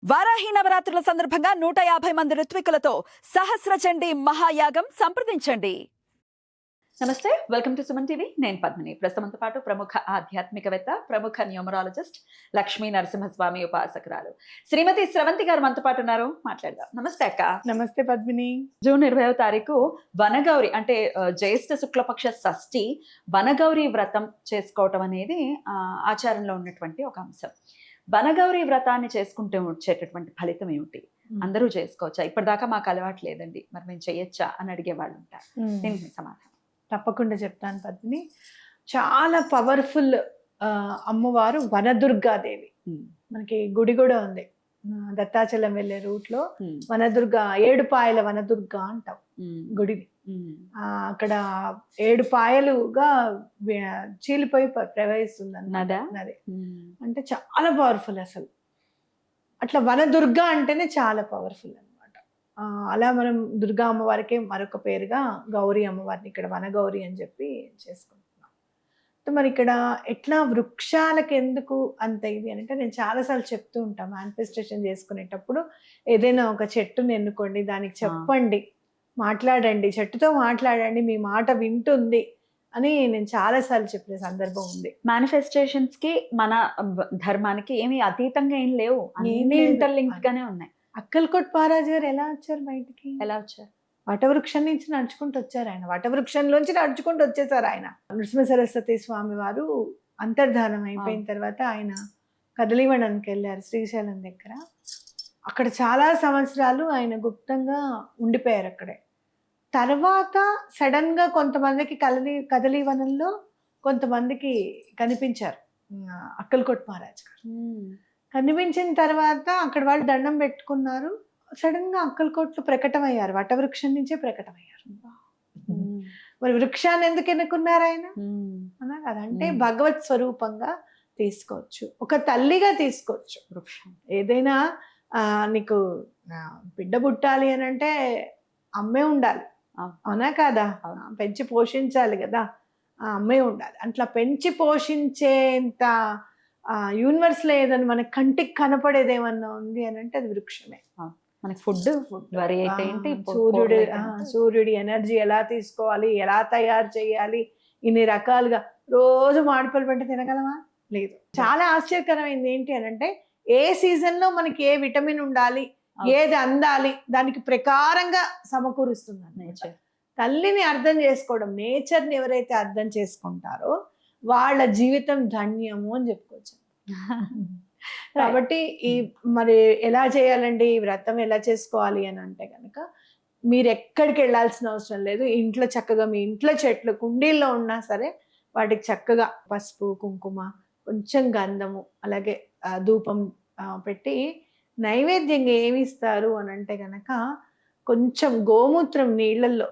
వారాహి నవరాత్రుల సందర్భంగా 150 మంది ఋత్వికులతో సహస్ర చండీ మహాయాగం సంప్రదించండి. నమస్తే, వెల్కమ్ టు సుమన్ టీవీ. నేను పద్మిని. ప్రస్తుతంతో పాటు ప్రముఖ ఆధ్యాత్మికవేత్త, ప్రముఖ న్యూమరాలజిస్ట్, లక్ష్మీ నరసింహస్వామి ఉపాసకురాలు శ్రీమతి స్రవంతి గారు మనతో పాటు ఉన్నారు. మాట్లాడదాం. నమస్తే అక్క. నమస్తే పద్మిని. జూన్ 20వ తారీఖు వనగౌరి అంటే జ్యేష్ఠ శుక్లపక్ష షష్ఠి వనగౌరి వ్రతం చేసుకోవటం అనేది ఆచారంలో ఉన్నటువంటి ఒక అంశం. వనగౌరి వ్రతాన్ని చేసుకుంటే వచ్చేటటువంటి ఫలితం ఏమిటి? అందరూ చేసుకోవచ్చా? ఇప్పటిదాకా మాకు అలవాటు లేదండి, మరి మేము చేయొచ్చా అని అడిగే వాళ్ళు ఉంటారు. దీనికి సమాధానం తప్పకుండా చెప్తాను పద్మిని. చాలా పవర్ఫుల్ అమ్మవారు వనదుర్గాదేవి. మనకి గుడి కూడా ఉంది, దత్తాచలం వెళ్ళే రూట్ లో వనదుర్గ, 7 పాయల వనదుర్గ అంటాం గుడిని. అక్కడ 7 పాయలుగా చీలిపోయి ప్రవహిస్తుంది నది. అంటే చాలా పవర్ఫుల్ అసలు. అట్లా వనదుర్గ అంటేనే చాలా పవర్ఫుల్ అనమాట. అలా మనం దుర్గా అమ్మవారికి మరొక పేరుగా గౌరీ అమ్మవారిని ఇక్కడ వనగౌరి అని చెప్పి చేసుకుంటున్నాం. మరి ఇక్కడ ఎట్లా వృక్షాలకు ఎందుకు అంత ఇది అంటే, నేను చాలాసార్లు చెప్తూ ఉంటాను, మేనిఫెస్టేషన్ చేసుకునేటప్పుడు ఏదైనా ఒక చెట్టుని ఎన్నుకోండి, దానికి చెప్పండి, మాట్లాడండి, చెట్టుతో మాట్లాడండి, మీ మాట వింటుంది అని నేను చాలాసార్లు చెప్పిన సందర్భం ఉంది. మేనిఫెస్టేషన్స్ కి మన ధర్మానికి ఏమి అతీతంగా ఏం లేవు, అన్ని ఇంటర్లింక్డ్ గానే ఉన్నాయి. అక్కల్కోట్ మహారాజు గారు ఎలా వచ్చారు బయటికి? ఎలా వచ్చారు? వటవృక్షం నుంచి నడుచుకుంటూ వచ్చారు ఆయన. వటవృక్షంలోంచి నడుచుకుంటూ వచ్చేసారు ఆయన. నృసింహ సరస్వతి స్వామి వారు అంతర్ధానం అయిపోయిన తర్వాత ఆయన కదలివనానికి వెళ్ళారు శ్రీశైలం దగ్గర. అక్కడ చాలా సంవత్సరాలు ఆయన గుప్తంగా ఉండిపోయారు అక్కడే. తర్వాత సడన్ గా కొంతమందికి కదలివనంలో కొంతమందికి కనిపించారు అక్కల్కోట్ మహారాజ్ గారు. కనిపించిన తర్వాత అక్కడ వాళ్ళు దండం పెట్టుకున్నారు. సడన్ గా అక్కల్కోట్లు ప్రకటమయ్యారు, వటవృక్షం నుంచే ప్రకటమయ్యారు. మరి వృక్షాన్ని ఎందుకు ఎన్నుకున్నారు ఆయన అన్నా కదా? అంటే భగవత్ స్వరూపంగా తీసుకోవచ్చు, ఒక తల్లిగా తీసుకోవచ్చు వృక్షం. ఏదైనా నీకు బిడ్డ పుట్టాలి అని అంటే అమ్మే ఉండాలి, అవునా కాదా? పెంచి పోషించాలి కదా, ఆ అమ్మే ఉండాలి. అట్లా పెంచి పోషించేంత యూనివర్స్ లో ఏదైనా మనకి కంటికి కనపడేది ఏమన్నా ఉంది అని అంటే అది వృక్షమే. మనకి ఫుడ్ ఏంటి, సూర్యుడి ఎనర్జీ ఎలా తీసుకోవాలి, ఎలా తయారు చేయాలి, ఇన్ని రకాలుగా రోజు మామిడిపళ్ళు పంట తినగలమా? లేదు. చాలా ఆశ్చర్యకరమైంది ఏంటి అని అంటే, ఏ సీజన్ లో మనకి ఏ విటమిన్ ఉండాలి, ఏది అందాలి, దానికి ప్రకారంగా సమకూరుస్తుంది నేచర్. తల్లిని అర్థం చేసుకోవడం, నేచర్ని ఎవరైతే అర్థం చేసుకుంటారో వాళ్ళ జీవితం ధన్యము అని చెప్పుకోవచ్చు. కాబట్టి ఈ మరి ఎలా చేయాలండి ఈ వ్రతం, ఎలా చేసుకోవాలి అని అంటే కనుక, మీరు ఎక్కడికి వెళ్ళాల్సిన అవసరం లేదు. ఇంట్లో చక్కగా మీ ఇంట్లో చెట్లు కుండీల్లో ఉన్నా సరే వాటికి చక్కగా పసుపు, కుంకుమ, కొంచెం గంధము, అలాగే ధూపం పెట్టి నైవేద్యంగా ఏమి ఇస్తారు అని అంటే కనుక, కొంచెం గోమూత్రం నీళ్ళల్లో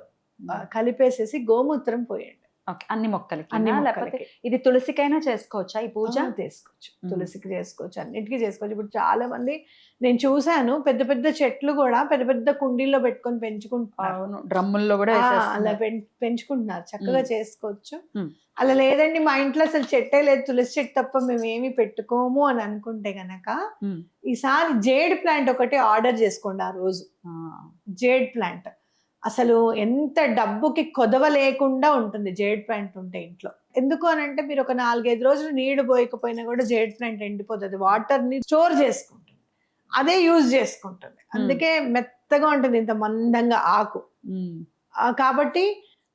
కలిపేసేసి గోమూత్రం పోయండి అన్ని మొక్కలకి. లేకపోతే ఇది తులసికైనా చేసుకోవచ్చా ఈ పూజ? చేసుకోవచ్చు, తులసికి చేసుకోవచ్చు, అన్నిటికీ చేసుకోవచ్చు. ఇప్పుడు చాలా మంది నేను చూసాను, పెద్ద పెద్ద చెట్లు కూడా పెద్ద పెద్ద కుండీల్లో పెట్టుకొని పెంచుకుంటున్నారు, డ్రమ్ముల్లో కూడా అలా పెంచుకుంటున్నారు. చక్కగా చేసుకోవచ్చు. అలా లేదండి మా ఇంట్లో అసలు చెట్టే లేదు, తులసి చెట్టు తప్ప మేము ఏమి పెట్టుకోము అని అనుకుంటే గనక, ఈసారి జేడ్ ప్లాంట్ ఒకటి ఆర్డర్ చేసుకోండి. ఆ రోజు జేడ్ ప్లాంట్ అసలు ఎంత డబ్బుకి కొదవ లేకుండా ఉంటుంది జేడ్ ప్లాంట్ ఉంటే ఇంట్లో. ఎందుకు అని అంటే, మీరు ఒక 4-5 రోజులు నీళ్లు పోయకపోయినా కూడా జేడ్ ప్లాంట్ ఎండిపోతుంది, వాటర్ ని స్టోర్ చేసుకుంటుంది, అదే యూజ్ చేసుకుంటుంది. అందుకే మెత్తగా ఉంటుంది, ఇంత మందంగా ఆకు. కాబట్టి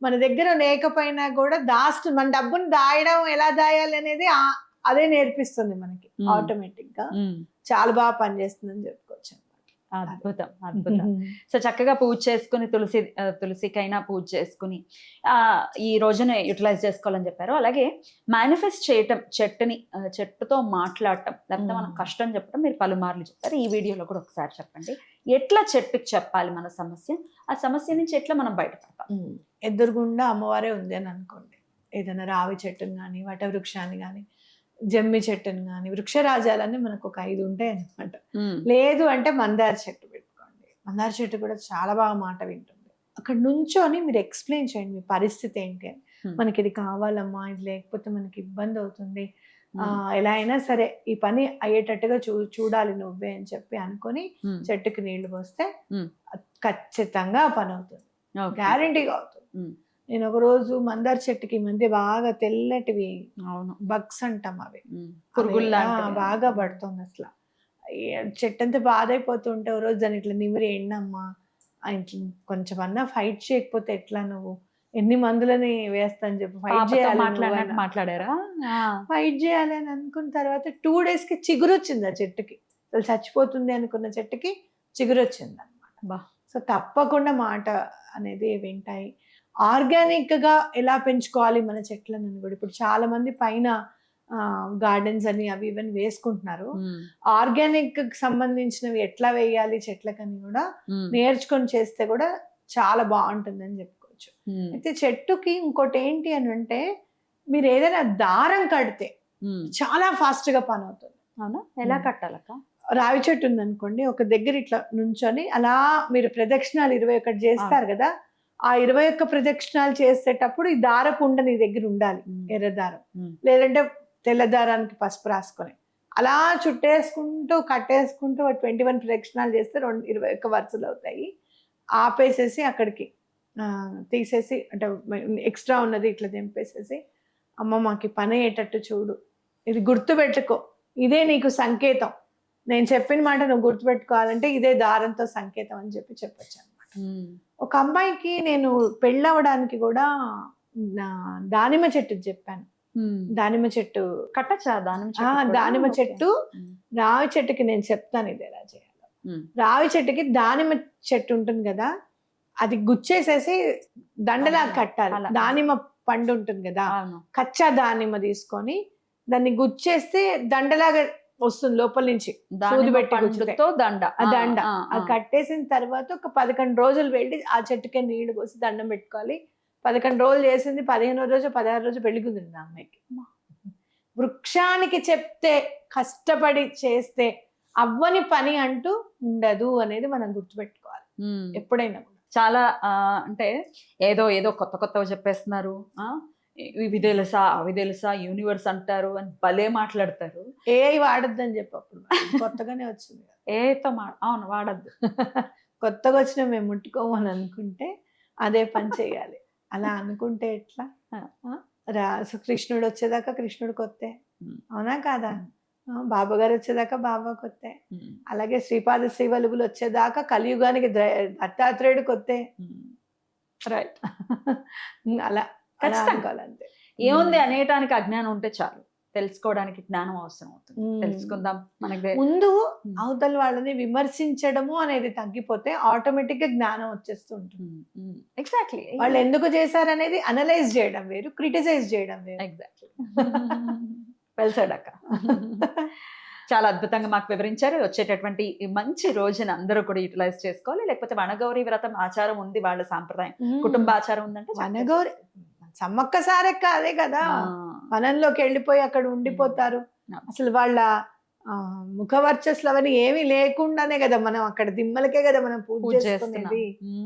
మన దగ్గర లేకపోయినా కూడా మన డబ్బుని దాయడం ఎలా దాయాలి అనేది అదే నేర్పిస్తుంది మనకి ఆటోమేటిక్ గా. చాలా బాగా పనిచేస్తుందని చెప్పుకోవచ్చు. అద్భుతం, అద్భుతం. సో చక్కగా పూజ చేసుకుని, తులసికైనా పూజ చేసుకుని ఈ రోజున యూటిలైజ్ చేసుకోవాలని చెప్పారు. అలాగే మేనిఫెస్ట్ చేయటం, చెట్టుతో మాట్లాడటం, లేకపోతే మనం కష్టం చెప్పడం మీరు పలుమార్లు చెప్పారు. ఈ వీడియోలో కూడా ఒకసారి చెప్పండి, ఎట్లా చెట్టుకి చెప్పాలి మన సమస్య, ఆ సమస్య నుంచి ఎట్లా మనం బయటపడతాం? ఎదురుగుండా అమ్మవారే ఉంది అని అనుకోండి, ఏదైనా రావి చెట్టుని కానీ, వటవృక్షాన్ని కానీ, జమ్మి చెట్టుని కానీ, వృక్షరాజాలన్నీ మనకు ఒక 5 ఉంటాయి అనమాట. లేదు అంటే మందార చెట్టు పెట్టుకోండి. మందార చెట్టు కూడా చాలా బాగా మాట వింటుంది. అక్కడ నుంచొని మీరు ఎక్స్ప్లెయిన్ చేయండి మీ పరిస్థితి ఏంటి అని. మనకి ఇది కావాలమ్మా, ఇది లేకపోతే మనకి ఇబ్బంది అవుతుంది, ఎలా అయినా సరే ఈ పని అయ్యేటట్టుగా చూడాలి నువ్వే అని చెప్పి అనుకొని చెట్టుకి నీళ్లు పోస్తే ఖచ్చితంగా ఆ పని అవుతుంది, గ్యారంటీగా అవుతుంది. నేను ఒక రోజు మందార చెట్టుకి ఈ మధ్య బాగా తెల్లటివి బగ్స్ అంటాం అవి బాగా పడుతుంది అసలు. చెట్టు అంతా బాధైపోతుంటే ఓ రోజు దాన్ని ఇట్లా నిమిరి ఎండమ్మా కొంచెం అన్నా ఫైట్ చేయకపోతే ఎట్లా, నువ్వు ఎన్ని మందులని వేస్తా అని చెప్పి ఫైట్ చేయాలి మాట్లాడారా, ఫైట్ చేయాలి అని అనుకున్న తర్వాత 2 days కి చిగురు వచ్చింది ఆ చెట్టుకి. అసలు చచ్చిపోతుంది అనుకున్న చెట్టుకి చిగురు వచ్చింది అనమాట. సో తప్పకుండా మాట అనేది వింటాయి. ఆర్గానిక్ గా ఎలా పెంచుకోవాలి మన చెట్లను కూడా ఇప్పుడు చాలా మంది పైన గార్డెన్స్ అని అవి ఇవన్నీ వేసుకుంటున్నారు. ఆర్గానిక్ సంబంధించినవి ఎట్లా వేయాలి చెట్లకని కూడా నేర్చుకొని చేస్తే కూడా చాలా బాగుంటుంది అని చెప్పుకోవచ్చు. అయితే చెట్టుకి ఇంకోటి ఏంటి అని అంటే మీరు ఏదైనా దారం కడితే చాలా ఫాస్ట్ గా పని అవుతుంది. అవునా, ఎలా కట్టాలక్క? రావి చెట్టు ఉంది అనుకోండి, ఒక దగ్గర ఇట్లా నుంచొని అలా మీరు ప్రదక్షిణాలు 21 చేస్తారు కదా, ఆ 21 ప్రదక్షిణాలు చేసేటప్పుడు ఈ దారపు ఉండ నీ దగ్గర ఉండాలి, ఎర్ర దారం లేదంటే తెల్ల దారానికి పసుపు రాసుకొని అలా చుట్టేసుకుంటూ కట్టేసుకుంటూ 21 ప్రదక్షిణాలు చేస్తే 21 వరుసలు అవుతాయి. ఆపేసేసి అక్కడికి తీసేసి అంటే ఎక్స్ట్రా ఉన్నది ఇట్లా దింపేసేసి, అమ్మ మాకు పని అయ్యేటట్టు చూడు, ఇది గుర్తుపెట్టుకో, ఇదే నీకు సంకేతం, నేను చెప్పిన మాట నువ్వు గుర్తుపెట్టుకోవాలంటే ఇదే దారంతో సంకేతం అని చెప్పొచ్చు అనమాట. ఒక అమ్మాయికి నేను పెళ్ళవడానికి కూడా దానిమ్మ చెట్టు చెప్పాను. దానిమ్మ చెట్టు కట్టచ్చా? దానిమ్మ చెట్టు, రావి చెట్టుకి నేను చెప్తాను ఇది ఎలా చేయాలో. రావి చెట్టుకి దానిమ్మ చెట్టు ఉంటుంది కదా, అది గుచ్చేసేసి దండలా కట్టాలి. దానిమ్మ పండు ఉంటుంది కదా, కచ్చా దానిమ్మ తీసుకొని దాన్ని గుచ్చేస్తే దండలాగా వస్తుంది లోపల నుంచి, సూది పెట్టి దండ అది కట్టేసిన తర్వాత ఒక 11 రోజులు వెళ్ళి ఆ చెట్టుకే నీళ్లు పోసి దండం పెట్టుకోవాలి. 11 రోజులు చేసింది, 15వ రోజు 16 రోజు పెళ్లి కుదిరింది ఆ అమ్మాయికి. వృక్షానికి చెప్తే కష్టపడి చేస్తే అవ్వని పని అంటూ ఉండదు అనేది మనం గుర్తుపెట్టుకోవాలి ఎప్పుడైనా. చాలా అంటే ఏదో ఏదో కొత్త కొత్తగా చెప్పేస్తున్నారు, ఇవి తెలుసా అవి తెలుసా యూనివర్స్ అంటారు అని భలే మాట్లాడతారు. ఏఐ వాడద్దని చెప్పి అప్పుడు కొత్తగానే వచ్చింది, ఏతో అవును వాడద్దు, కొత్తగా వచ్చిన మేము ముట్టుకోమని అనుకుంటే అదే పని చేయాలి. అలా అనుకుంటే ఎట్లా? కృష్ణుడు వచ్చేదాకా కృష్ణుడు కొత్తే, అవునా కాదా? బాబా గారు వచ్చేదాకా బాబా కొత్తే, అలాగే శ్రీపాద శ్రీవల్లుభులు వచ్చేదాకా కలియుగానికి దత్తాత్రేయుడు కొత్తే. రైట్, అలా అనుకోవాలంటే. ఏముంది అనేటానికి అజ్ఞానం ఉంటే చాలు, తెలుసుకోవడానికి జ్ఞానం అవసరం అవుతుంది. తెలుసుకుందాం. మనకి ముందు అవతల వాళ్ళని విమర్శించడము అనేది తగ్గిపోతే ఆటోమేటిక్ గా జ్ఞానం వచ్చేస్తూ ఉంటుంది. ఎగ్జాక్ట్లీ, వాళ్ళు ఎందుకు చేశారనేది అనలైజ్ చేయడం వేరు, క్రిటిసైజ్ చేయడం వేరు. ఎగ్జాక్ట్లీ, వెల్ సెడ్ అక్క. చాలా అద్భుతంగా మాకు వివరించారు. వచ్చేటటువంటి మంచి రోజున అందరూ కూడా యూటిలైజ్ చేసుకోవాలి. లేకపోతే వనగౌరి వ్రతం ఆచారం ఉంది, వాళ్ళ సాంప్రదాయం కుటుంబ ఆచారం ఉందంటే వనగౌరి సమ్మక్క సారక్క అదే కదా, వనంలోకి వెళ్ళిపోయి అక్కడ ఉండిపోతారు. అసలు వాళ్ళ ముఖవర్చస్లు అవన్నీ ఏమీ లేకుండానే కదా మనం అక్కడ దిమ్మలకే కదా మనం పూజ చేస్తున్నది,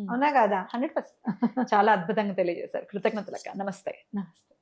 అవునా కదా? 100%. చాలా అద్భుతంగా తెలియజేశారు. కృతజ్ఞతలు అక్క. నమస్తే. నమస్తే.